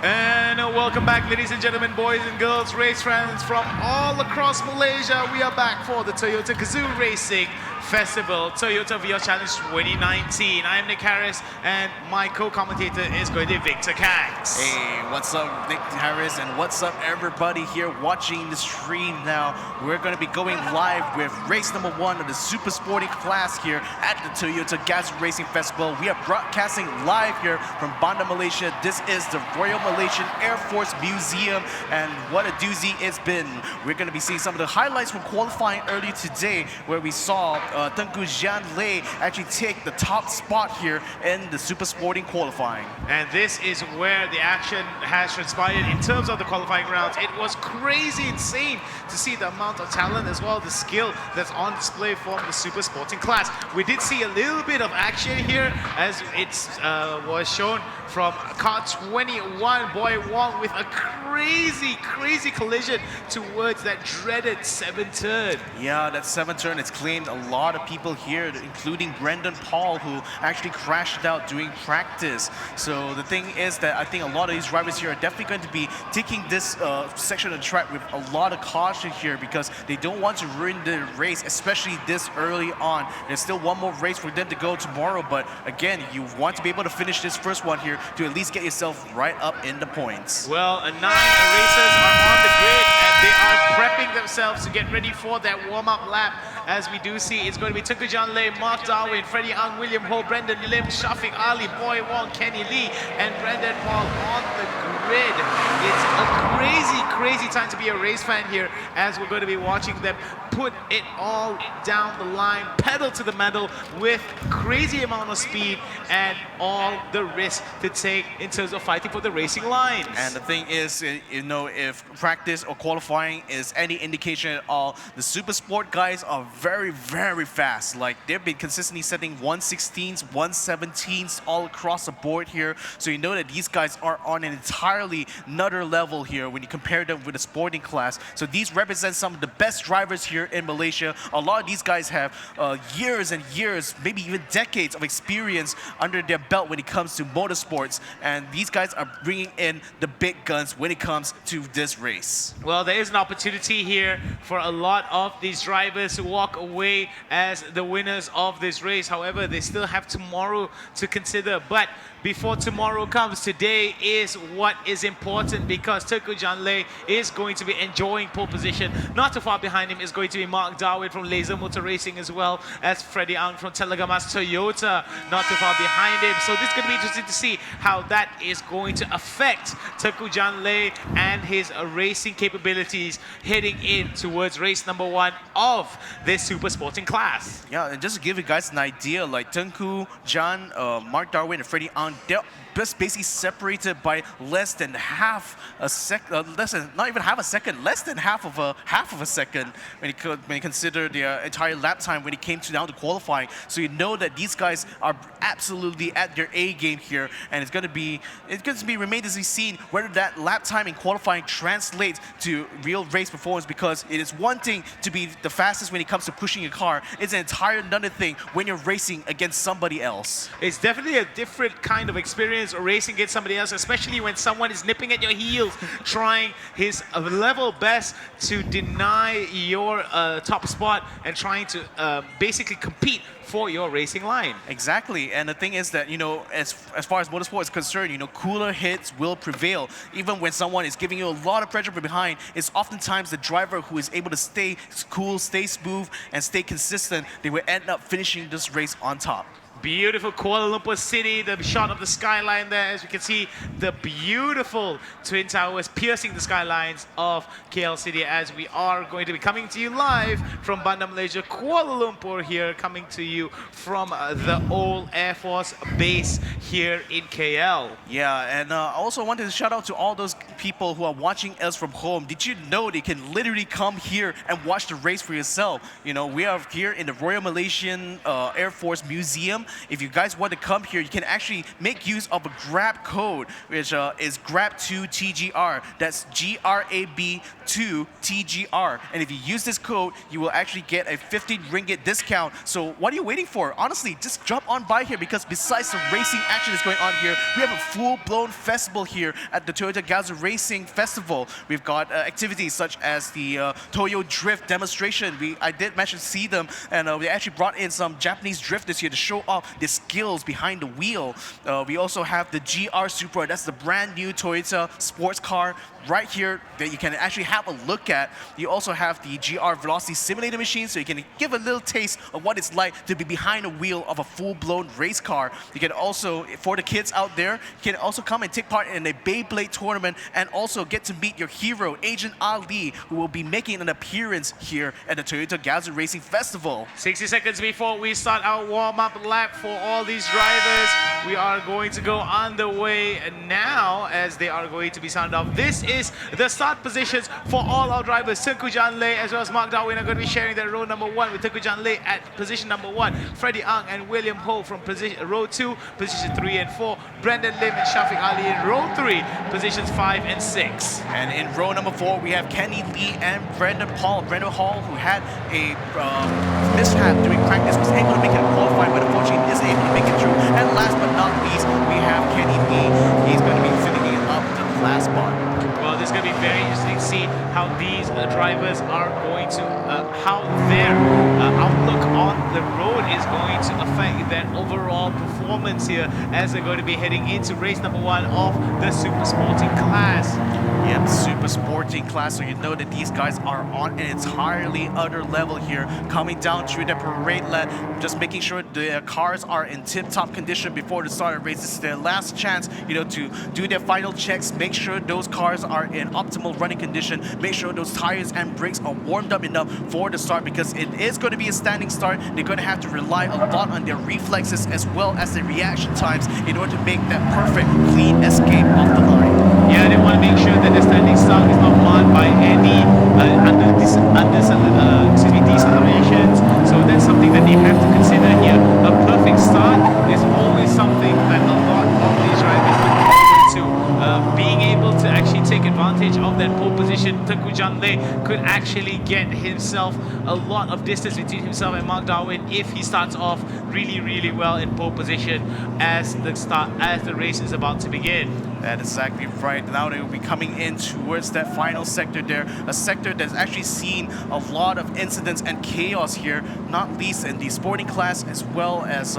And welcome back, ladies and gentlemen, boys and girls, race fans from all across Malaysia. We are back for the Toyota Gazoo Racing Festival, Toyota VR Challenge 2019. I am Nick Harris, and my co-commentator is going to be Victor Kangs. Hey, what's up, Nick Harris, and what's up, everybody here watching the stream now. We're going to be going live with race number 1 of the super sporting class here at the Toyota Gazoo Racing Festival. We are broadcasting live here from Bandar Malaysia. This is the Royal Malaysian Air Force Museum, and what a doozy it's been. We're going to be seeing some of the highlights from qualifying earlier today, where we saw Tengku Zhan Lei actually take the top spot here in the super sporting qualifying. And this is where the action has transpired in terms of the qualifying rounds. It was crazy insane to see the amount of talent as well, the skill that's on display from the super sporting class. We did see a little bit of action here as it was shown from car 21, Boy Wong, with a crazy collision towards that dreaded 7th turn. Yeah, that 7th turn, it's claimed a lot of people here, including Brendan Paul, who actually crashed out during practice. So the thing is that I think a lot of these drivers here are definitely going to be taking this section of the track with a lot of caution here, because they don't want to ruin the race, especially this early on. There's still one more race for them to go tomorrow, but again, you want to be able to finish this first one here to at least get yourself right up in the points. Well, 9 racers are on the grid, and they are prepping themselves to get ready for that warm-up lap. As we do see, it's going to be Tengku Zhan Lei, Mark Darwin, Freddie Ang, William Ho, Brendan Lim, Shafiq Ali, Boy Wong, Kenny Lee, and Brendan Paul on the grid. It's a crazy time to be a race fan here, as we're going to be watching them put it all down the line, pedal to the metal with crazy amount of speed and all the risk to take in terms of fighting for the racing lines. And the thing is, you know, if practice or qualifying is any indication at all, the super sport guys are very fast. Like, they've been consistently setting 116s, 117s all across the board here. So you know that these guys are on an entirely another level here when you compare them with the sporting class. So these represent some of the best drivers here in Malaysia. A lot of these guys have years and years, maybe even decades of experience under their belt when it comes to motorsports. And these guys are bringing in the big guns when it comes to this race. Well, there is an opportunity here for a lot of these drivers to walk away as the winners of this race. However, they still have tomorrow to consider. But before tomorrow comes, today is what is important, because Tengku Zhan Lei is going to be enjoying pole position. Not too far behind him is going to be Mark Darwin from Laser Motor Racing, as well as Freddie Ang from Telagamas Toyota, not too far behind him. So this is going to be interesting to see how that is going to affect Tengku Zhan Lei and his racing capabilities heading in towards race number 1 of this super sporting class. Yeah, and just to give you guys an idea, like Tengku Zhan, Mark Darwin, and Freddie Ang, they're just basically separated by less than half a second, not even half a second, less than half of a second when you consider their entire lap time when it came down to qualifying. So you know that these guys are absolutely at their A game here, and it's going to be remain to be seen whether that lap time in qualifying translates to real race performance, because it is one thing to be the fastest when it comes to pushing a car. It's an entire another thing when you're racing against somebody else. It's definitely a different kind of experience racing against somebody else, especially when someone is nipping at your heels, trying his level best to deny your top spot and trying to basically compete for your racing line. Exactly, and the thing is that, you know, as far as motorsport is concerned, you know, cooler hits will prevail. Even when someone is giving you a lot of pressure from behind, it's oftentimes the driver who is able to stay cool, stay smooth, and stay consistent. They will end up finishing this race on top. Beautiful Kuala Lumpur City, the shot of the skyline there, as you can see the beautiful Twin Towers piercing the skylines of KL City, as we are going to be coming to you live from Bandar Malaysia, Kuala Lumpur here, coming to you from the old Air Force base here in KL. Yeah, and I also wanted to shout out to all those people who are watching us from home. Did you know they can literally come here and watch the race for yourself? You know, we are here in the Royal Malaysian Air Force Museum, if you guys want to come here, you can actually make use of a grab code, which is grab2TGR. That's GRAB2TGR. And if you use this code, you will actually get a 15 ringgit discount. So what are you waiting for? Honestly, just jump on by here, because besides the racing action that's going on here, we have a full-blown festival here at the Toyota Gazoo Racing Festival. We've got activities such as the Toyo Drift demonstration. I did mention to see them, and we actually brought in some Japanese drifters here to show off the skills behind the wheel. We also have the GR Supra. That's the brand new Toyota sports car right here that you can actually have a look at. You also have the GR Velocity Simulator machine, so you can give a little taste of what it's like to be behind the wheel of a full-blown race car. You can also, for the kids out there, you can also come and take part in a Beyblade tournament and also get to meet your hero, Agent Ali, who will be making an appearance here at the Toyota Gazoo Racing Festival. 60 seconds before we start our warm-up lap for all these drivers. We are going to go on the way now as they are going to be sounded off. This is the start positions for all our drivers. Tengku Janlei as well as Mark Darwin are going to be sharing their row number 1 with Tengku Janlei at position number 1. Freddie Ang and William Ho from row 2, position 3 and 4. Brendan Lim and Shafiq Ali in row 3, positions 5 and 6. And in row number 4, we have Kenny Lee and Brendan Paul. Brendan Hall, who had a mishap during practice, was able to make it qualify, but unfortunately isn't able to make it through. And last but not least, we have Kenny Lee. He's going to be filling it up to the last spot. Well, this is going to be very interesting to see how these drivers are going to, how their outlook on the road is going to affect their overall performance here as they're going to be heading into race number 1 of the Super Sporting class. Yep, Super Sporting class, so you know that these guys are on an entirely other level here, coming down through the parade lane, just making sure the cars are in tip-top condition before the start of the race. This is their last chance, you know, to do their final checks, make sure those cars are in optimal running condition, make sure those tires and brakes are warmed up enough for the start, because it is going to be a standing start. They're going to have to rely a lot on their reflexes as well as their reaction times in order to make that perfect, clean escape off the line. Yeah, they want to make sure that the standing start is not marred by any decelerations. So that's something that they have to consider here. A perfect start is always something that a lot of these drivers look forward to. Being able to actually take advantage of that pole position, Tengku Janlei could actually get himself a lot of distance between himself and Mark Darwin if he starts off really, really well in pole position as the race is about to begin. That is exactly right. Now they will be coming in towards that final sector there, a sector that's actually seen a lot of incidents and chaos here, not least in the sporting class as well as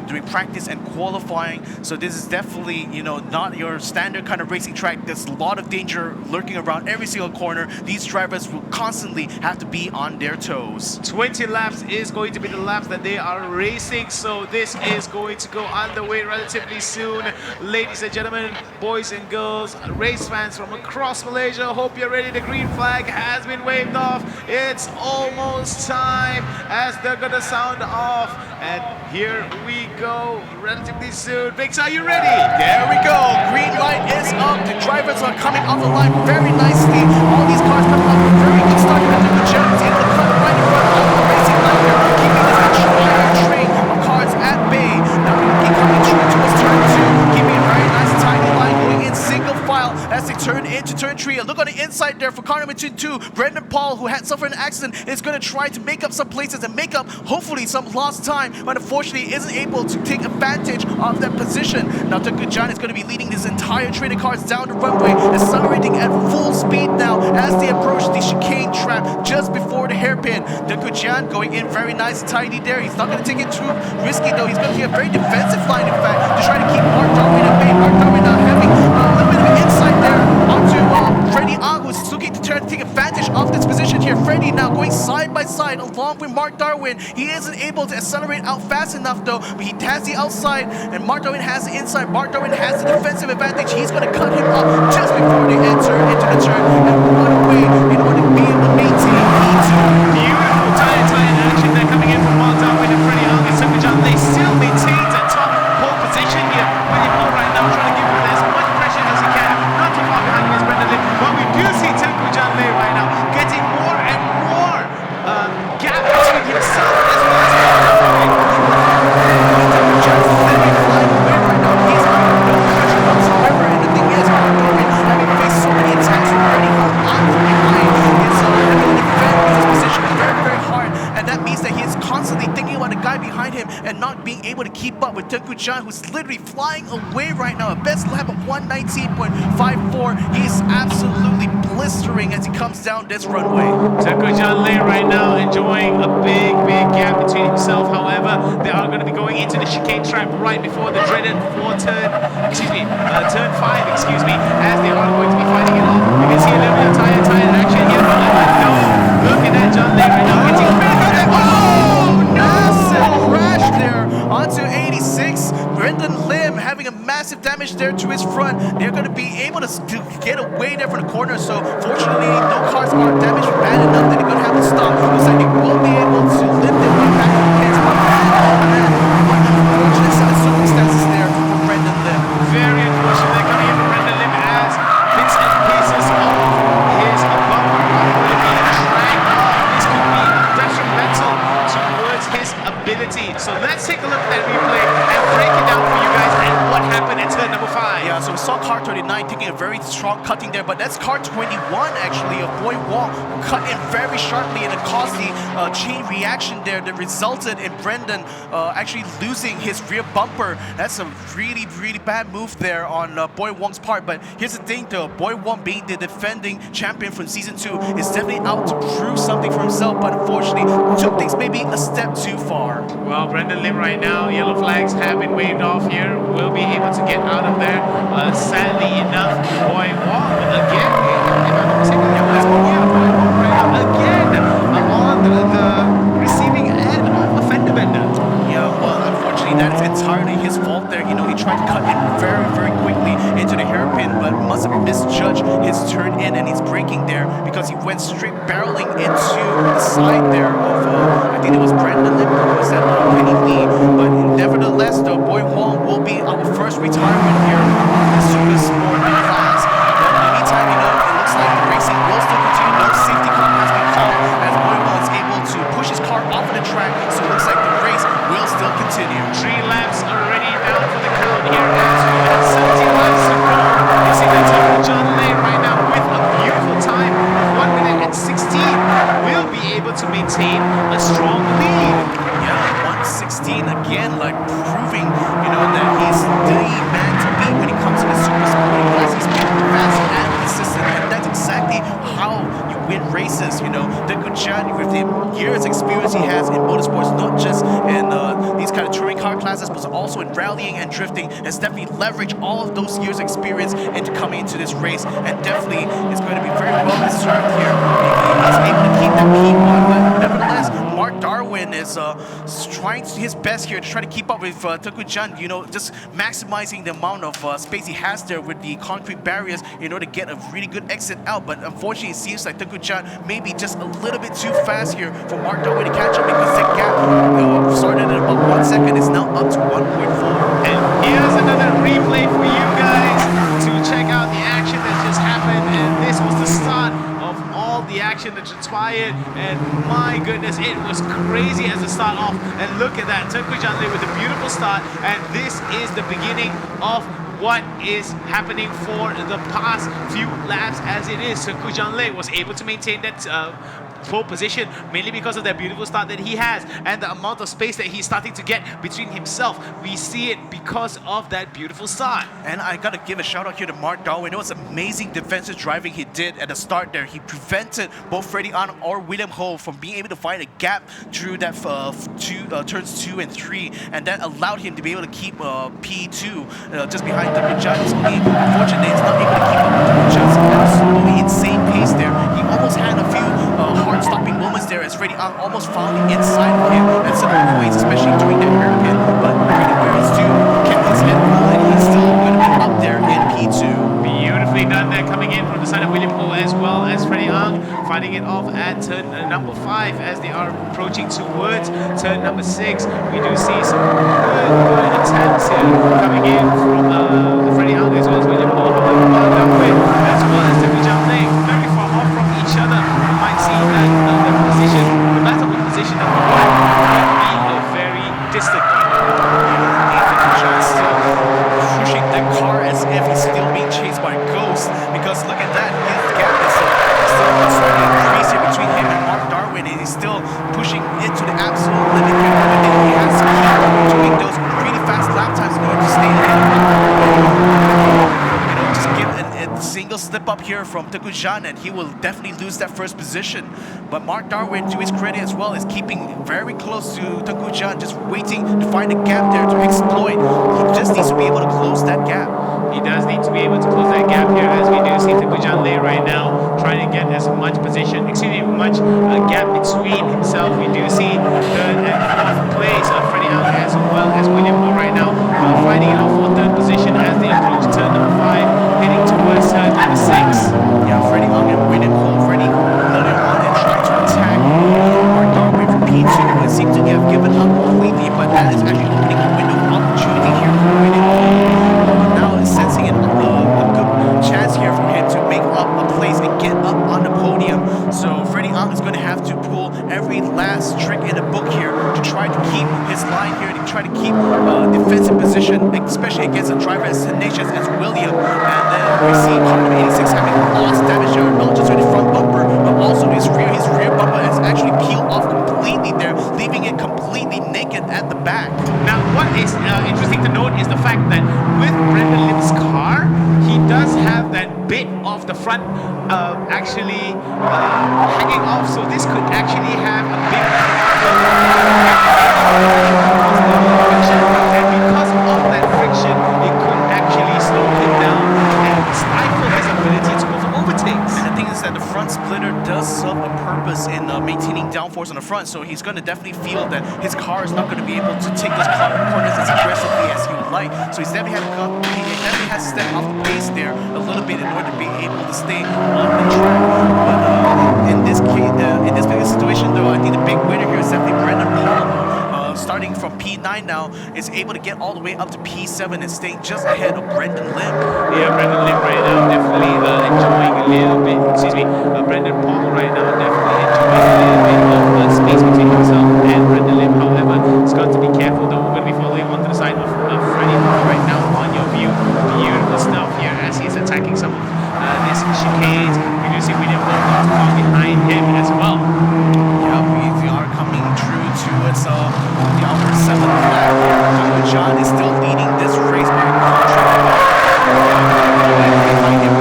during practice and qualifying. So this is definitely, you know, not your standard kind of racing track. There's a lot of danger lurking around every single corner. These drivers will constantly have to be on their toes. 20 laps is going to be the laps that they are racing, so this is going to go underway relatively soon. Ladies and gentlemen, boys and girls, race fans from across Malaysia, hope you're ready. The green flag has been waved off. It's almost time as they're gonna sound off. And here we go relatively soon. Biggs, are you ready? There we go. Green light is up. The drivers are coming off the line very nicely. All these cars coming off a very good start. The Germans able to cut right in front of the racing line here, keeping this entire train of cars at bay. Now we will be coming through towards turn 2, keeping a very nice tiny line going in single file as they turn into turn 3. And look on the inside there for car number 2, Brendan Paul, who had suffered an accident, is going to try to make up some places and make up hopefully some lost time, but unfortunately isn't able to take advantage of that position. Now Tengku Jan is going to be leading this entire train of cars down the runway, accelerating at full speed now as they approach the chicane trap just before the hairpin. Tengku Jan going in very nice and tidy there. He's not going to take it too risky though. He's going to take a very defensive line in fact to try to keep Mark Darwin at bay. Mark Darwin having a little bit of an insight there onto Freddie Ang, who's looking to try to take advantage of this position here. Freddie now going side by side along with Mark Darwin. He isn't able to accelerate out fast enough though, but he has the outside and Mark Darwin has the inside. Mark Darwin has the defensive advantage. He's going to cut him off just before they enter into the turn and run away in order to be able to maintain P2. Beautiful tie-in action there coming in from Mark Darwin and Freddie Ang and Tengku Jan. They still maintain that top pole position here. William Ho right now trying to give him as much pressure as he can. Not too far behind him is Brendan Lim, but we do see Tengku Jan right now getting more and more gap between himself as well as Mark Darwin. guy behind him and not being able to keep up with Tengku Jan, who's literally flying away right now. A best lap of 119.54. He's absolutely blistering as he comes down this runway. Tengku Jan right now enjoying a big gap between himself. However, they are going to be going into the chicane trap right before the dreaded turn 5, excuse me, as they are going to be fighting it off. You can see a little bit of tire action here, but no, look at that John Lay right now getting massive crash there onto 86. Brendan Lim having a massive damage there to his front. They're going to be able to get away there from the corner, so fortunately no cars are damaged bad enough that they're going to have to stop. Looks like they will be able to lift their way back to the pits, but what unfortunate circumstances there for Brendan Lim. Very unfortunate coming in for Brendan Lim as bits and pieces of his bumper are going to be dragged off. This could be detrimental towards his ability. So let's take a look at that replay and break it down for you guys and what happened in turn number 5. Yeah, so we saw car 39 taking a very strong cutting there, but that's car 21 actually, of Boy Wong, who cut in very sharply and it caused the chain reaction there that resulted in Brendan actually losing his rear bumper. That's a really bad move there on Boy Wong's part, but here's the thing though, Boy Wong being the defending champion from Season 2 is definitely out to prove something for himself, but unfortunately took things maybe a step too far. Well, Brendan Lim right now, yellow flags have been waved off here, will be able to get out of there. Sadly enough, Boy Wong again, on the receiving end of a fender bender. Yeah, well, unfortunately, that is entirely his fault there. You know, he tried to cut in very quickly into the hairpin, but must have misjudged his turn in, and he's braking there because he went straight barreling into the side there of, I think it was Brendan Lim, or was that Penny Lee? But nevertheless, though, Boy Wong will be our first retirement here on the Super Sport class. But in the meantime, you know, it looks like the racing will still continue. No safety car has been called as Boy Wong is able to push his car off of the track, so it looks like the race will still continue. 3 laps already down for the count here as we have 17 laps to go. You see that John Lay right now with a beautiful time of 1 minute and 16 will be able to maintain a strong lead. Yeah, 116 again, like proving, you know, that he's the man to beat when it comes to the super sport class. He's been fast and consistent, and that's exactly how you win races. You know, Tengku Jan, with the years experience he has in motorsports, not just in these kind of touring car classes, but also in rallying and drifting, has definitely leveraged all of those years experience into coming into this race, and definitely is going to be very well deserved here. He's able to keep that P1, but nevertheless, Mark Darwin is trying his best here to try to keep up with Tengku Jan, you know, just maximizing the amount of space he has there with the concrete barriers in order to get a really good exit out. But unfortunately, it seems like Tengku Jan may be just a little bit too fast here for Mark Darwin to catch up, because the gap started at about 1 second, is now up to 1.4. And here's another replay for you guys to check out the action that just happened, and this was the start of all the action that transpired, and my goodness, it was crazy as a start off. And look at that, Tengku Jan with a beautiful start, and this is the beginning of what is happening for the past few laps as it is. Tengku Jan was able to maintain that pole position, mainly because of that beautiful start that he has and the amount of space that he's starting to get between himself. We see it because of that beautiful start. And I gotta give a shout out here to Mark Darwin. It was amazing defensive driving he did at the start there. He prevented both Freddie An or William Ho from being able to find a gap through that turns 2 and 3, and that allowed him to be able to keep P2 just behind Tengku Jan. Unfortunately, he's not able to keep up with Tengku Jan's absolutely insane pace there. He almost had a few hard-stopping moments there as Freddie Ang almost found the inside of him at several points, especially during that hairpin. But Freddie Where's due kept his head cool, and he's still going to be up there in P2. Beautifully done there, coming in from the side of William Ho as well as Freddie Ang, fighting it off at turn number 5 as they are approaching towards turn number 6. We do see some good attempts here coming in from Freddie Ang as well as William Ho, as well as Tengku Jan very far off from each other. You might see that the battle of position of the one might be a very distant one. Still pushing that car as if he's still being chased by ghosts, because look at that, his gap is still starting to increase here between him and Mark Darwin, and he's still pushing into the absolute limit here. He has here from Tengku Zhan, and he will definitely lose that first position. But Mark Darwin, to his credit as well, is keeping very close to Tengku Zhan, just waiting to find a gap there to exploit. He just needs to be able to close that gap. He does need to be able to close that gap here, as we do see Tengku Zhan Lei right now trying to get as much position, much gap between himself. We do see third and fourth place of Freddie Ang as well as William Ho right now fighting out for third position as they approach turn number 5, heading towards turn number 6. Yeah, Freddie Ang and William Ho. Freddie earlier on and trying to attack Mark Darwin from P2, who seems to have given up completely, but that is actually opening a window of opportunity here for William Ho. Now is sensing a good chance here for him to make up a place and get up on the podium. So Freddie Ang is going to have to pull every last trick in the book here to try to keep his line here, to try to keep defensive position, especially against a driver as tenacious as William. And then we see car number 86 having lost damage here, not just with his front bumper, but also his rear bumper has actually peeled off completely there, leaving it completely naked at the back. Now, what is interesting to note is the fact that with Brendan Lim's car, he does have that bit of the front actually hanging off, so this could actually have a big friction, and because of that friction, it could actually slow him down and stifle his ability to go for overtakes. And the thing is that the front splitter does serve a purpose in maintaining downforce on the front, so he's going to definitely feel that his car is not going to be able to take those corners as aggressively as he would like. So he's definitely has to step off the pace there a little bit in order to be able to stay on the track. But in this case, in this particular situation, though, I think the big winner here is definitely Brendan Paul. Starting from P9 now, is able to get all the way up to P7 and staying just ahead of Brendan Lim. Yeah, Brendan Lim right now definitely enjoying a little bit, Brendan Paul right now definitely enjoying a little bit of space between himself and Brendan Lim. However, he's got to be careful though. We're going to be following onto the side of Freddie Paul right now on your view. Beautiful stuff here as he's attacking some of this chicanes. We do see William Ho not far behind him as well. Yeah, we are coming true towards the upper 7th lap here. Tengku Zhan is still leading this race by a contract. Behind him,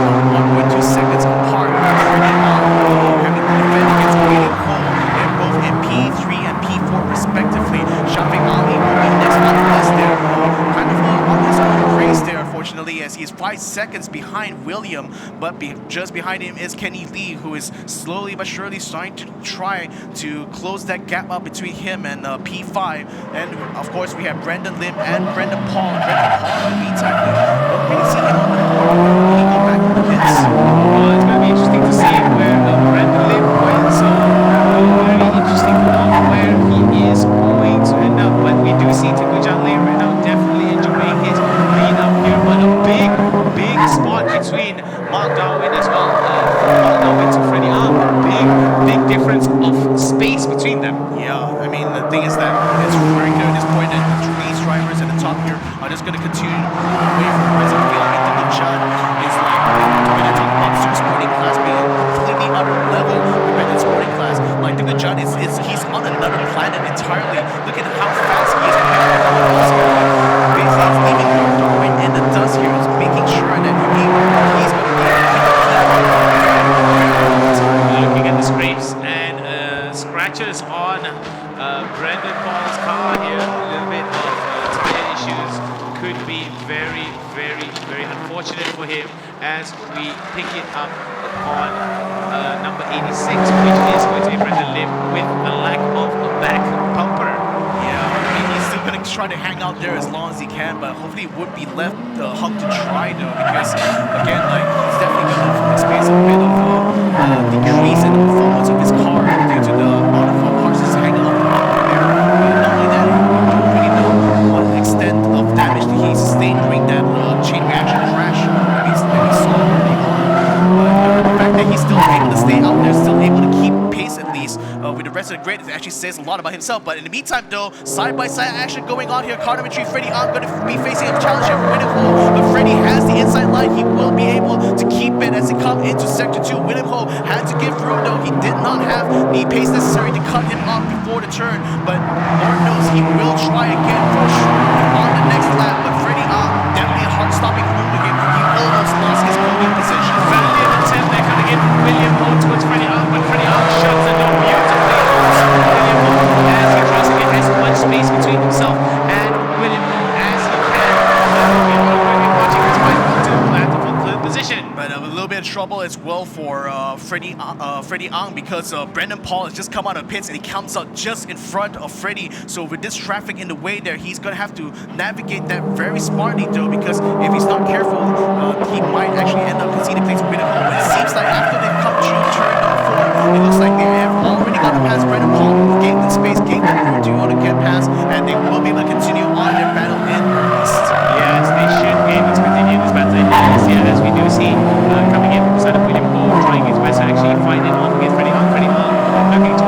1.2 seconds apart. Freddie Ang having to defend against William Ho both in P3 and P4 respectively. Shafiq Ali will be next on the list there. Kind of on his own race there, unfortunately, as he's 5 seconds behind William, but just behind him is Kenny Lee, who is slowly but surely starting to try to close that gap up between him and P5. And of course, we have Brendan Lim and Brendan Paul. Brendan Paul, in the meantime, don't really see him on the board. Can he go back to the pits? Well, it's going to be interesting to see where Brendan Lim went. So very interesting to know where he is going to end up. But we do see Tengku Zhan Lei right now definitely enjoying his lead up here. But a big spot between Mark Darwin as well. Mark Darwin to Freddie Ang. Big difference of space between them. Yeah, I mean, the thing is that it's very clear at this point that these drivers at the top here are just going to continue away from the rest of the field. I mean, Tengku Zhan is like, when I talk about super sporting class being completely other level compared to sporting class, like Tengku Zhan he's on another planet entirely. Look at how fast he is compared to everyone else here. Basically, he's leaving Mark Darwin in the dust here. He's making sure that he's going to be able to Looking at the scrapes and scratches on Brendan Paul's car here. A little bit of tire issues could be very unfortunate for him as we pick it up on number 86, which is going to be Brendan Lim with a lack of a back bumper. Yeah, I mean, he's still going to try to hang out there as long as he can, but hopefully it would be left hung to dry though, because again, like, he's definitely going to experience a bit of decrease in the performance of his car due to the amount of parts that's hanging off the bumper there. But not only that, we don't really know what extent of damage that he sustained during that chain reaction crash that we saw early on. But the fact that he's still able to stay out there, still able to keep pace at least with the rest of the grid, it actually says a lot about himself. But in the meantime, though, side-by-side action going on here. Car number 3, Freddie Ang, going to be facing a challenge here for William Ho, but Freddie has the inside line. He will be able to keep it as he comes into Sector 2. William Ho had to give room, though. He did not have the pace necessary to cut him off before the turn, but Lord knows he will try again for sure on the next lap. But Freddie Ang, definitely a heart-stopping move again. He almost lost his podium position. Valiant attempt trouble as well for Freddie Ang because Brandon Paul has just come out of pits and he comes out just in front of Freddie. So with this traffic in the way there, he's going to have to navigate that very smartly though, because if he's not careful, he might actually end up conceding place with Winner. But it seems like after they've come through turn number 4, it looks like they have already gotten past Brandon Paul, gained the space, gained the room to want to get past, and they will be able to continue on their battle in East. Yes, they should be able to continue this battle in East, yeah, as we do see coming in from the side of William Ho, trying his best to actually fight it off against Freddie Ang. Freddie Ang looking to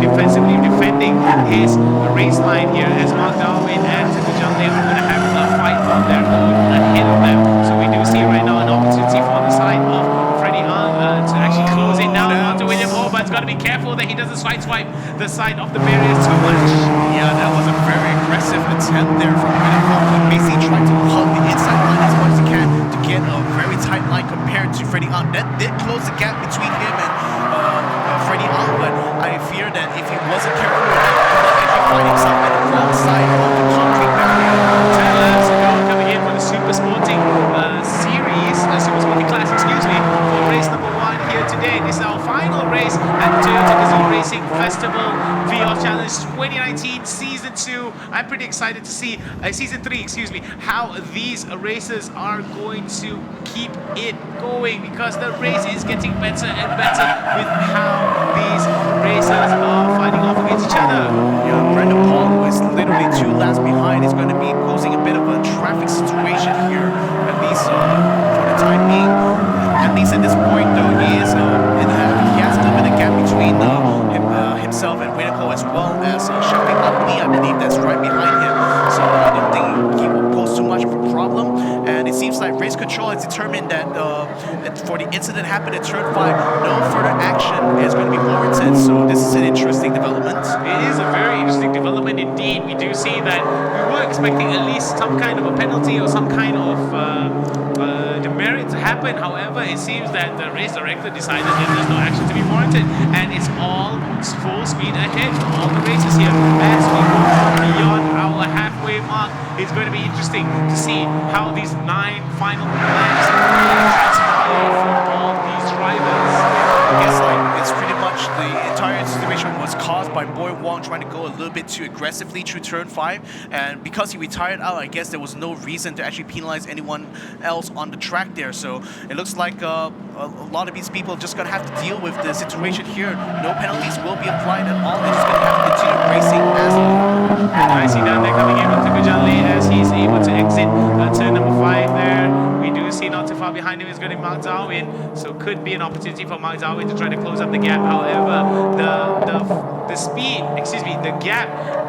defensively defending his race line here, as Mark Darwin and Tukujan Lei are going to have a fight on their own ahead of them. So we do see right now an opportunity for the side of Freddie Ang to actually close it down onto William Ho, but it's got to be careful that he doesn't sideswipe the side of the barriers too much. Yeah, that was a very aggressive attempt there from William Ho. He basically tried to hug the inside line as much as he can to get a very tight line compared to Freddie Ang. That did close the gap between him and Freddie Ang, but I fear that if he wasn't careful with that, he might actually find himself at the wrong side of the concrete barrier. 10 laps ago, coming in for the Super Sporting Super Sporting class, excuse me, for race number 1 here today. This is our final race at Toyota Gazoo Racing Festival VR Challenge 2019 Season 2. I'm pretty excited to see, Season 3, excuse me, how these races are going to keep it going, because the race is getting better and better with how these racers are fighting off against each other. Yeah, Brandon Paul, who is literally 2 laps behind, is going to be posing a bit of a traffic situation here, at least for the time being. At least at this point, though, he has a little bit of gap between himself and Winnacle, as well as Shafiq Ali, I believe, that's right behind him. So I don't think he will pose too much of a problem. And it seems like race control has determined that for the incident happened at turn 5, no further action is going to be warranted. So this is an interesting development. It is a very interesting development indeed. We do see that we were expecting at least some kind of a penalty or some kind of demerit to happen. However, it seems that the race director decided that there's no action to be warranted, and it's all full speed ahead for all the races here. As we move beyond our halfway mark, it's going to be interesting to see how these 9 final laps transpire for all these drivers. I guess it's pretty much the entire situation was caused by Boy Wong trying to go a little bit too aggressively through turn 5, and because he retired out, I guess there was no reason to actually penalize anyone else on the track there. So it looks like a lot of these people are just going to have to deal with the situation here. No penalties will be applied at all. They're just going to have to continue racing as normal. I see down there coming in with Tukujan Lei as he's able to exit turn number 5 there. We do see not too far behind him is going to be Mark Darwin, so could be an opportunity for Mark Darwin to try to close up the gap. However, the gap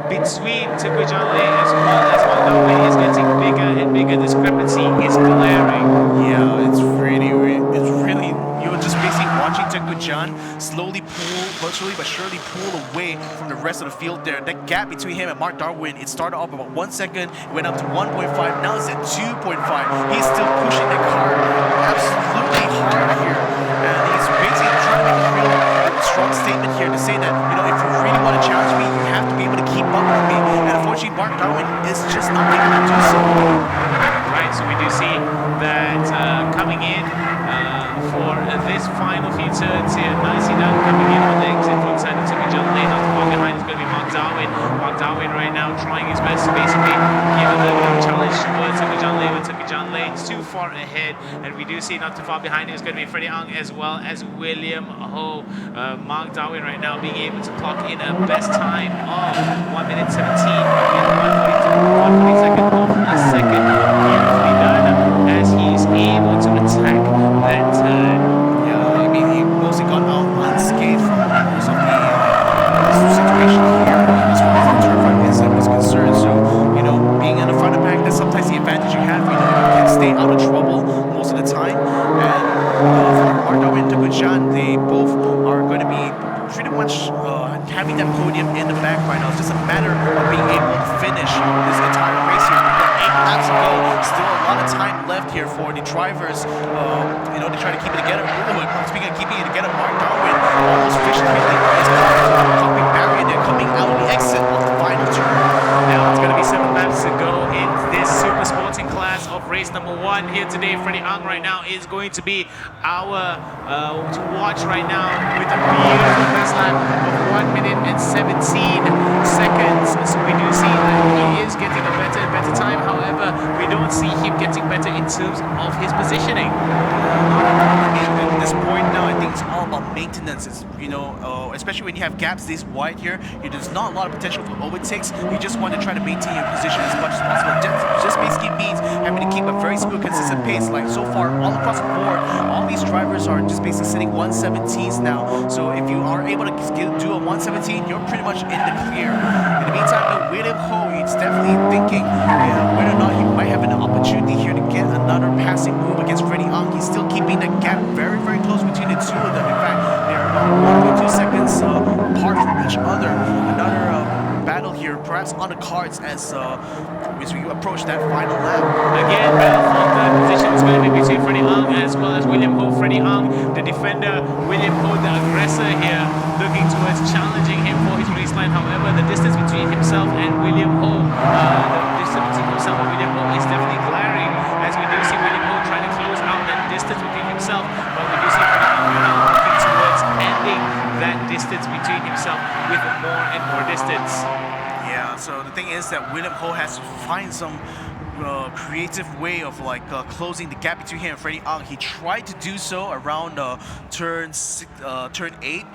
between Tukujan Lei as well as Mark Darwin is getting bigger and bigger. Discrepancy is glaring. Yeah, it's really, you're just basically watching Tukujan slowly slowly but surely pull away from the rest of the field there. That gap between him and Mark Darwin, it started off about 1 second, it went up to 1.5, now it's at 2.5. He's still pushing the car absolutely hard here, and he's basically trying to make a real strong statement here to say that, if you really want to challenge me, you have to be able to keep up with me. And unfortunately, Mark Darwin is just not able to do so. Right, so we do see that coming in for this final few turns here, nicely done coming in on the exit from side of Tukujan Lei. Not far behind is going to be Mark Darwin. Mark Darwin right now trying his best to basically give a little bit of challenge towards Tukujan Lei, but Tukujan Lei is too far ahead, and we do see not too far behind him is going to be Freddie Ang as well as William Ho. Mark Darwin right now being able to clock in a best time of 1 minute 17 and 142nd of a second. Beautifully done as he's able to attack that turn. Yeah, I mean, he mostly got out unscathed from most of the situation here as far as the turn 5 incident was concerned. So, being in the front of the pack, that's sometimes the advantage you have. You can stay out of trouble most of the time. And for Mark Darwin and Tukujan, they both are going to be pretty much having that podium in the back right now. It's just a matter of being able to finish this entire race here. We've got 8 laps to go. Still a lot of time left here for the drivers, to try to keep it together. Speaking of keeping it together, Mark Darwin almost efficiently is coming barrier. They're coming out the exit of the final turn. Now it's going to be 7 laps to go in this Super Sporting class of of race number 1 here today. Freddie Ang right now is going to be our to watch right now with a beautiful first lap of 1 minute and 17 seconds. So we do see that he is getting a better and better time. However, we don't see him getting better in terms of his positioning. At this point now, I think it's all about maintenance. It's, especially when you have gaps this wide here, there's not a lot of potential for overtakes. You just want to try to maintain your position as much as possible. Just basically means having to keep a very smooth, consistent pace. Like so far, all across the board, all these drivers are just basically sitting 117s now. So if you are able to do a 117, you're pretty much in the clear. In the meantime, though, William Ho, he's definitely thinking whether or not he might have an opportunity here to get another passing move against Freddie Ang. He's still keeping the gap very, very close between the two of them. In fact, they're about 1.2 seconds apart from each other. Another battle here, perhaps on the cards as we approach that final lap. Again, battle for third position is going to be between Freddie Ang as well as William Ho. Freddie Ang, the defender, William Ho, the aggressor here, looking towards challenging him for his race line. However, the distance between himself and William Ho, is definitely glaring, as we do see William Ho trying to close out that distance between himself, but we do see Freddie Ang now looking towards ending that distance between himself with more and more distance. Yeah, so the thing is that William Ho has to find some creative way of closing the gap between him and Freddie Ang. He tried to do so around turn 8,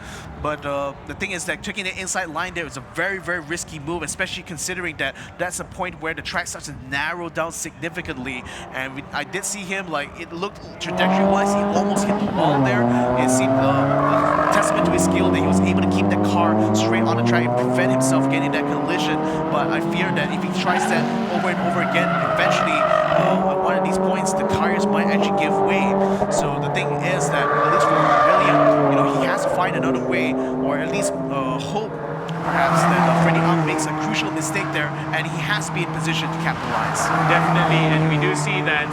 but the thing is that taking the inside line there is a very, very risky move, especially considering that that's a point where the track starts to narrow down significantly. And I did see him, it looked trajectory-wise, he almost hit the wall there. It seemed a testament to his skill that he was able to keep the car straight on the track and prevent himself getting that collision. But I fear that if he tries that over and over again, eventually at one of these points the tires might actually give way. So the thing is that at least for William, he has to find another way, or at least hope perhaps that Freddie Ang makes a crucial mistake there, and he has to be in position to capitalize. Definitely, and we do see that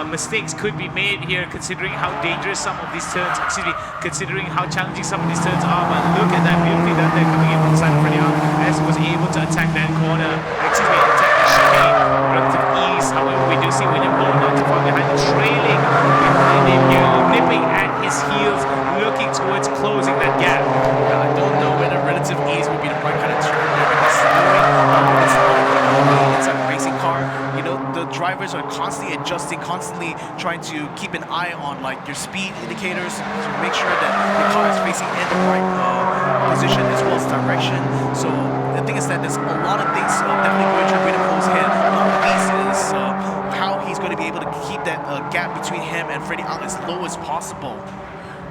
mistakes could be made here, considering how dangerous some of these turns, considering how challenging some of these turns are. But look at that, beautifully done there, coming in from the side of Freddie Ang, as he was able to attack that corner, attack the chicane, relative ease. However, we do see William Ho not too far behind, trailing behind him here, nipping at his heels, looking towards closing that gap. I don't know whether relative ease would be the right kind of term there, because it's a racing car. The drivers are constantly adjusting, constantly trying to keep an eye on your speed indicators to make sure that the car is facing in the right position as well as direction. So the thing is that there's a lot of things definitely going through William Ho's head. One of these is how he's going to be able to keep that gap between him and Freddie Ang as low as possible.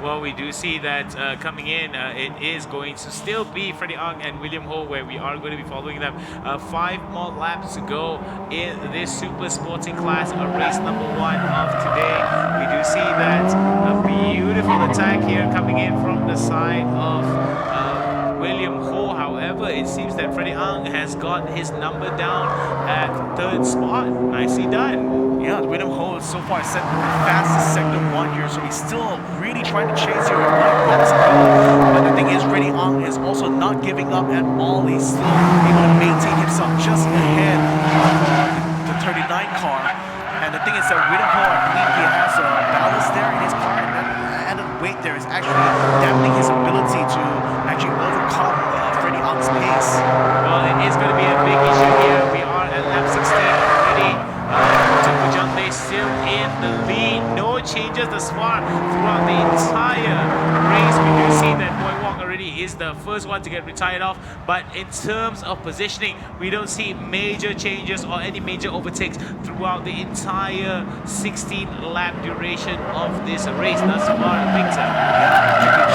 Well, we do see that coming in, it is going to still be Freddie Ang and William Ho, where we are going to be following them. 5 more laps to go in this super sporting class, race number 1 of today. We do see that a beautiful attack here coming in from the side of William Ho. However, it seems that Freddie Ang has got his number down at 3rd spot. Nicely done. Yeah, William Ho so far set the fastest sector 1 here, so he's still really trying to chase here with 5 laps to go. But the thing is, Freddie Ang is also not giving up at all. He's still able to maintain himself just ahead of the 39 car. And the thing is that William Ho, I believe he has a ballast there in his car, and that added weight there is actually dampening his ability to actually overcome Freddie Ang's pace. Well, it is going to be a big issue here. We are at lap 16 already. They still in the lead. No changes thus far throughout the entire race. We do see that Boy Wong already is the first one to get retired off, but in terms of positioning, we don't see major changes or any major overtakes throughout the entire 16-lap duration of this race thus far, Victor. Yeah,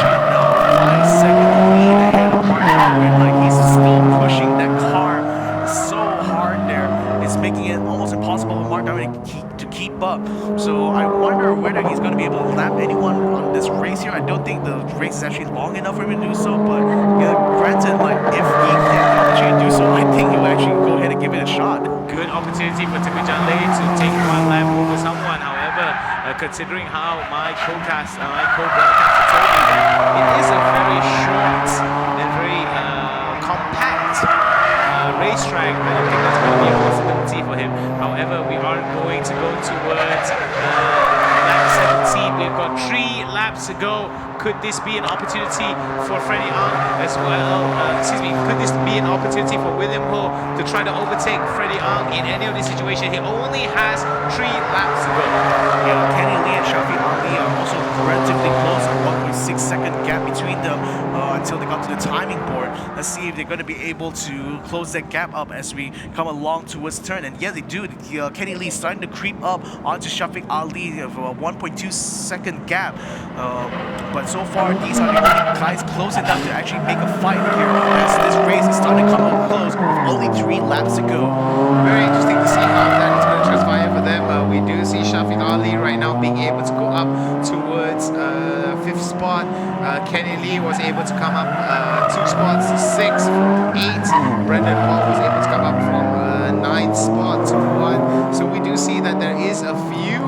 5-second lead ahead of Mark Darwin. He's still pushing that car so hard there. It's making it almost impossible for Mark Darwin to keep up. So I wonder whether he's going to be able to lap anyone on this race here. I don't think the race is actually long enough for him to do so, but granted, if he can actually do so, I think he'll actually go ahead and give it a shot. Good opportunity for Tikujan Lei to take 1 lap over someone. However, considering how my co-broadcaster told me that it is a very short and very compact racetrack, I don't think that's going to be a possibility for him. However, we are going to go towards lap 17. We've got 3 laps to go. Could this be an opportunity for Freddie Ang as well? Could this be an opportunity for William Ho to try to overtake Freddie Ang in any of this situation? He only has 3 laps to go. Yeah, Kenny Lee and Shafi Ali are also relatively close, a 1.6 second gap between them until they got to the timing board. Let's see if they're going to be able to close that gap up as we come along towards turn. And yeah, they do. Kenny Lee is starting to creep up onto Shafiq Ali of a 1.2 second gap. But so far, these are the only guys close enough to actually make a fight here as this race is starting to come up close with only 3 laps to go. Very interesting to see how that is going to transpire for them. We do see Shafiq Ali right now being able to go up towards 5th spot. Kenny Lee was able to come up 2 spots to 6, 8. Brendan Paul was able to come up from 9th spot to 1. So we do see that there is a few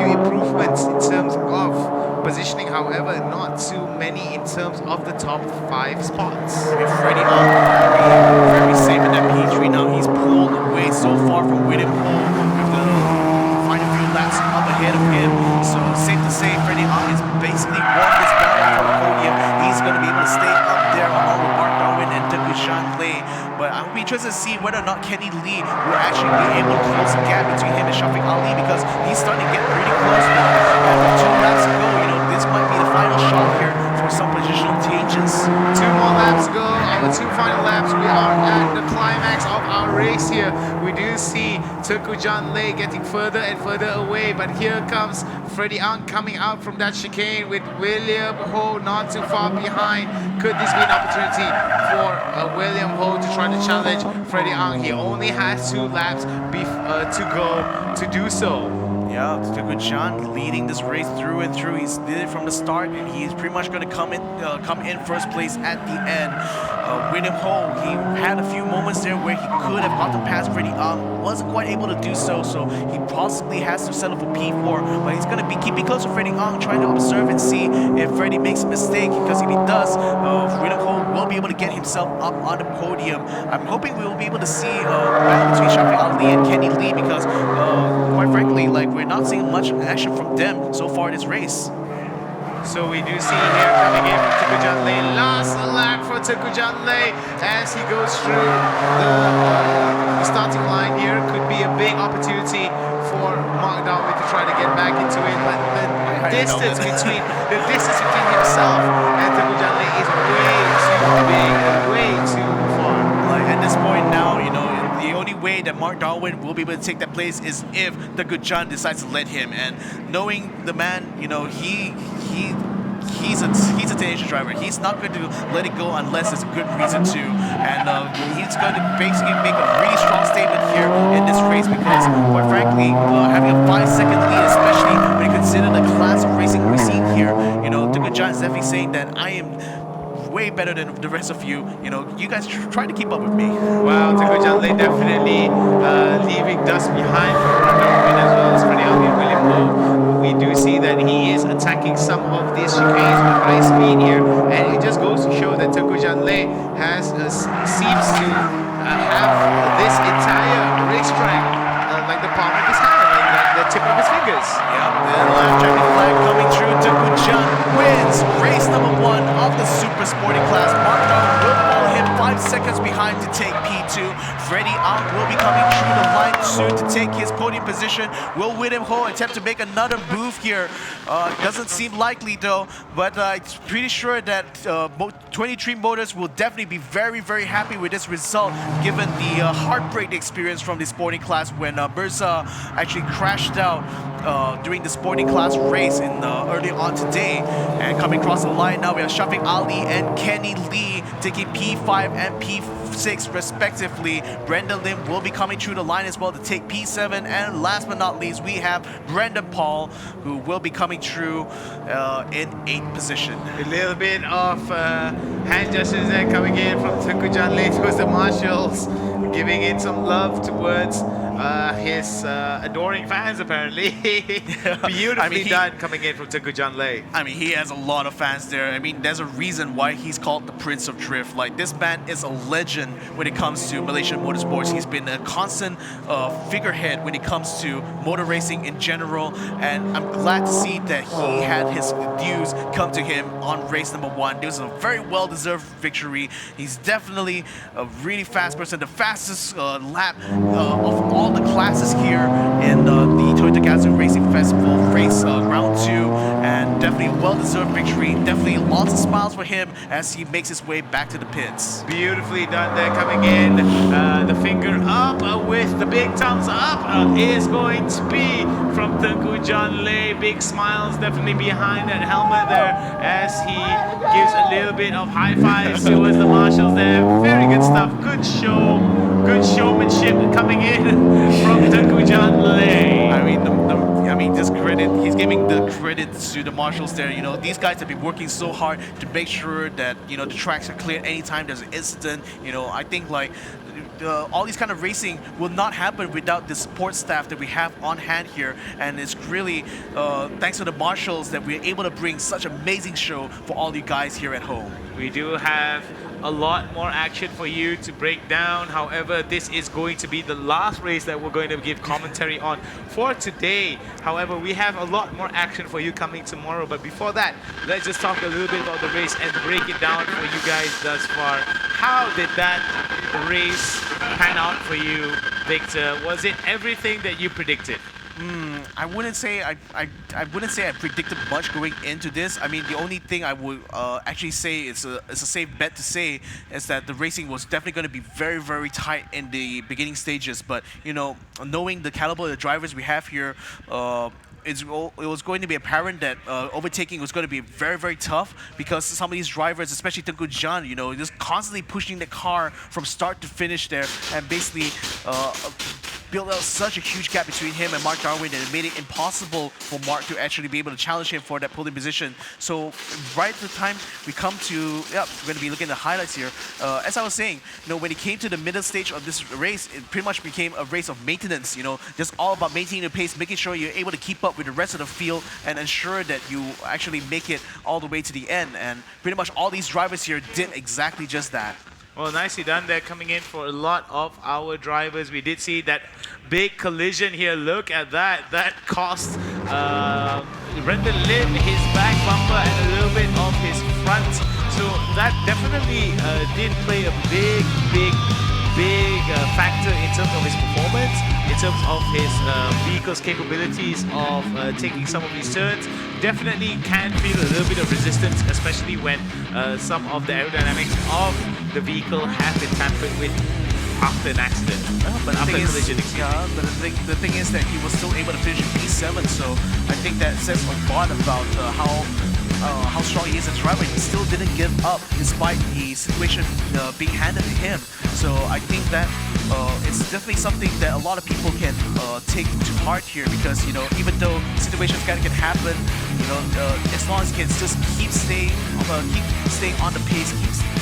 improvements in terms of positioning. However, not too many in terms of the top 5 spots. Freddie Ang very safe in that P3 now. He's pulled away so far from William Ho with the final few laps up ahead of him. So safe to say Freddie Ang is basically won this battle for the podium. He's going to be able to stay up there along with Mark Darwin and Degushan Lei. But I'll be interested to see whether or not Kenny Lee will actually be able to close the gap between him and Shafiq Ali, because he's starting to get pretty close now. And with 2 laps to go, this might be the final shot here for some positional changes. 2 more laps to go. Our 2 final laps. We are at the climax of our race here. We do see Teuku John Lei getting further and further away, but here comes Freddie Ang coming out from that chicane with William Ho not too far behind. Could this be an opportunity for William Ho to try to challenge Freddie Ang? He only has 2 laps to go to do so. Yeah, Teuku John leading this race through and through. He's did it from the start, and he's pretty much going to come in first place at the end. William Ho, he had a few moments there where he could have gotten past Freddie Ang, wasn't quite able to do so, so he possibly has to settle for P4, but he's going to be keeping close to Freddie Ang, trying to observe and see if Freddie makes a mistake, because if he does, William Ho will be able to get himself up on the podium. I'm hoping we will be able to see a battle between Shafiq Ali and Kenny Lee, because quite frankly, like, we're not seeing much action from them so far in this race. So we do see here coming in from Teuku John Lei. Last lap for Teuku John Lei as he goes through the starting line here. Could be a big opportunity for Mark Darwin to try to get back into it, but the distance between himself and Teuku John Lei is way too big and way too far. Like, at this point now, the only way that Mark Darwin will be able to take that place is if the good John decides to let him. And knowing the man, he's a teenage driver. He's not going to let it go unless there's a good reason to. And he's going to basically make a really strong statement here in this race, because, quite frankly, having a 5-second lead, especially when you consider the class of racing we've seen here, the good John is definitely saying that I am way better than the rest of you. You guys try to keep up with me. Wow, Teuku John Lei definitely leaving dust behind for Mark Darwin as well as Freddie Ang and William Ho. We do see that he is attacking some of these chicanes with high speed here, and it just goes to show that Teuku John Lei seems to have this entire racetrack like the palm of his hand, like the tip of his fingers. Yep, the left Chinese flag coming through. Teuku John wins race number 1 of the super sporting class. Mark Darwin will follow him 5 seconds behind to take P2. Freddie Ang will be coming through the line soon to take his podium position. Will William Ho attempt to make another move here? Doesn't seem likely though, but I'm pretty sure that 23 Motors will definitely be very, very happy with this result, given the heartbreak experience from the sporting class when Mirza actually crashed out during the sporting class race in early on today. And coming across the line now, we have Shafiq Ali and Kenny Lee taking P5 and P6 respectively. Brendan Lim will be coming through the line as well to take P7. And last but not least, we have Brendan Paul, who will be coming through in 8th position. A little bit of hand gestures there coming in from Teuku John Lei towards the marshals, giving in some love towards his adoring fans apparently. Beautifully I mean, done coming in from Tengku Janlei. I mean, he has a lot of fans there. I mean, there's a reason why he's called the Prince of Drift. Like, this man is a legend when it comes to Malaysian motorsports. He's been a constant figurehead when it comes to motor racing in general. And I'm glad to see that he had his dues come to him on race number 1. It was a very well-deserved victory. He's definitely a really fast person, the fastest lap of all the classes here in the Toyota Gazoo Racing Festival race round 2, and definitely a well-deserved victory. Definitely lots of smiles for him as he makes his way back to the pits. Beautifully done there coming in. The finger up with the big thumbs up is going to be from Tengku Janlei. Big smiles definitely behind that helmet there as he gives a little bit of high fives towards the marshals there. Very good stuff. Good show. Good showmanship coming in from Tengku Janlei. I mean, just credit. He's giving the credit to the marshals there. You know, these guys have been working so hard to make sure that, you know, the tracks are clear anytime there's an incident. You know, I think like all these kind of racing will not happen without the support staff that we have on hand here, and it's really thanks to the marshals that we're able to bring such an amazing show for all you guys here at home. We do have a lot more action for you to break down. However, this is going to be the last race that we're going to give commentary on for today. However, we have a lot more action for you coming tomorrow. But before that, let's just talk a little bit about the race and break it down for you guys thus far. How did that race pan out for you, Victor? Was it everything that you predicted? I wouldn't say I predicted much going into this. I mean, the only thing I would actually say it's a safe bet to say is that the racing was definitely going to be very, very tight in the beginning stages. But you know, knowing the caliber of the drivers we have here, it was going to be apparent that overtaking was going to be very, very tough, because some of these drivers, especially Tengku Jan, you know, just constantly pushing the car from start to finish there, and basically built out such a huge gap between him and Mark Darwin that it made it impossible for Mark to actually be able to challenge him for that podium position. So right at the time we come to, we're going to be looking at the highlights here. As I was saying, you know, when it came to the middle stage of this race, it pretty much became a race of maintenance, you know, just all about maintaining the pace, making sure you're able to keep up with the rest of the field and ensure that you actually make it all the way to the end. And pretty much all these drivers here did exactly just that. Well, nicely done there coming in for a lot of our drivers. We did see that big collision here. Look at that. That cost Brendan Lim his back bumper and a little bit of his front. So that definitely did play a big factor in terms of his performance, in terms of his vehicle's capabilities of taking some of these turns. Definitely can feel a little bit of resistance, especially when some of the aerodynamics of the vehicle have been tampered with after an accident. But the thing is that he was still able to finish in P7, so I think that says a lot about how strong he is as a driver. He still didn't give up despite the situation being handed to him. So I think that it's definitely something that a lot of people can take to heart here, because, you know, even though situations can happen, you know, as long as he can just keep staying on the pace,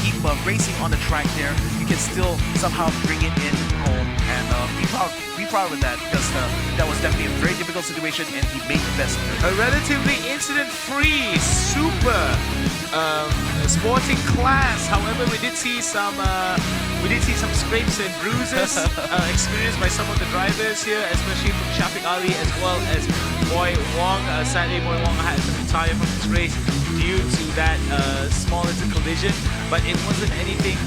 keep racing on the track there, you can still somehow bring it in home, and be proud of that, because that was definitely a very difficult situation and he made the best of it. A relatively incident-free, super sporting class. However, we did see some scrapes and bruises experienced by some of the drivers here, especially from Shafiq Ali as well as Boy Wong. Sadly, Boy Wong had to retire from this race due to that small little collision, but it wasn't anything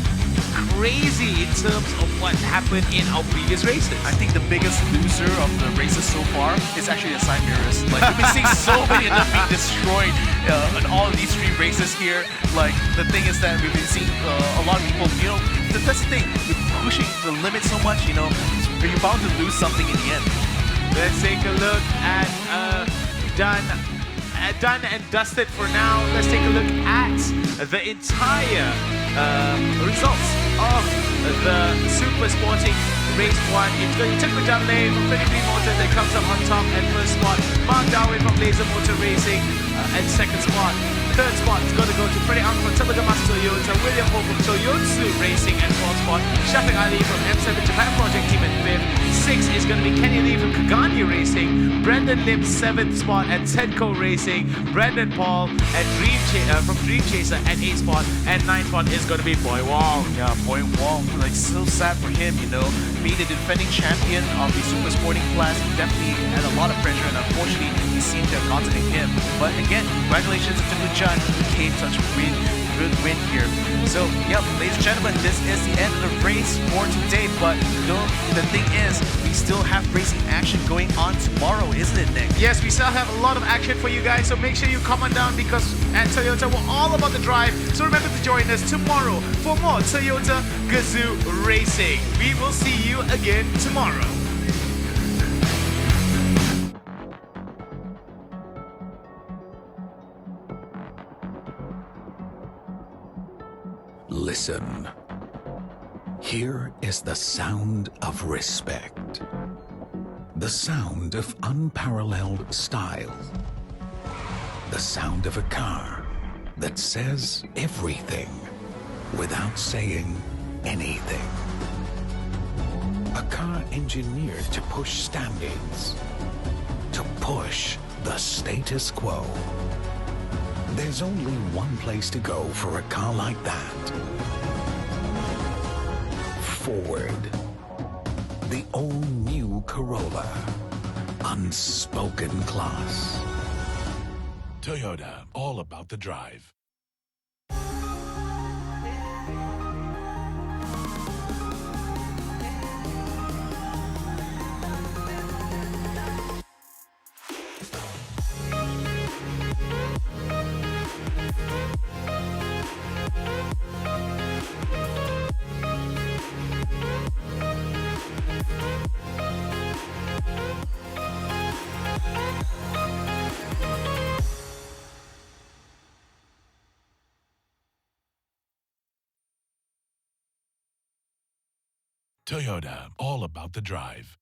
crazy in terms of what happened in our previous races. I think the biggest loser of the races so far is actually the side mirrors. Like, we've been seeing so many of them being destroyed in all of these 3 races here. Like, the thing is that we've been seeing a lot of people, you know, that's the thing, with pushing the limit so much, you know, you're bound to lose something in the end. Let's take a look at done and dusted for now. Let's take a look at the entire results of the Super Sporting Race 1. It's going to Tengku Janlei from 33 Motors that comes up on top at first spot. Mark Darwin from Laser Motor Racing at second spot. Third spot is going to go to Freddie Ang from Telegamas Toyota, William Ho from Toyotsu Racing at fourth spot, Shafiq Ali from M7 Japan Project Team at fifth, 6 is going to be Kenny Lee from Kagani Racing, Brendan Lim 7th spot at Tedco Racing, Brandon Paul at from Dream Chaser at 8th spot, and 9th spot is going to be Boy Wong. Yeah, Boy Wong, like so sad for him, you know, being the defending champion of the super sporting class, he definitely had a lot of pressure, and unfortunately, he seemed to have gotten to him. But again, congratulations to John, who came such a good win here. So, yep, ladies and gentlemen, this is the end of the race for today. But the thing is, we still have racing action going on tomorrow, isn't it, Nick? Yes, we still have a lot of action for you guys, so make sure you comment down, because at Toyota, we're all about the drive. So remember to join us tomorrow for more Toyota Gazoo Racing. We will see you again tomorrow. Listen. Here is the sound of respect. The sound of unparalleled style. The sound of a car that says everything without saying anything. A car engineered to push standards, to push the status quo. There's only one place to go for a car like that. Ford. The all-new Corolla. Unspoken class. Toyota, all about the drive. Toyota, all about the drive.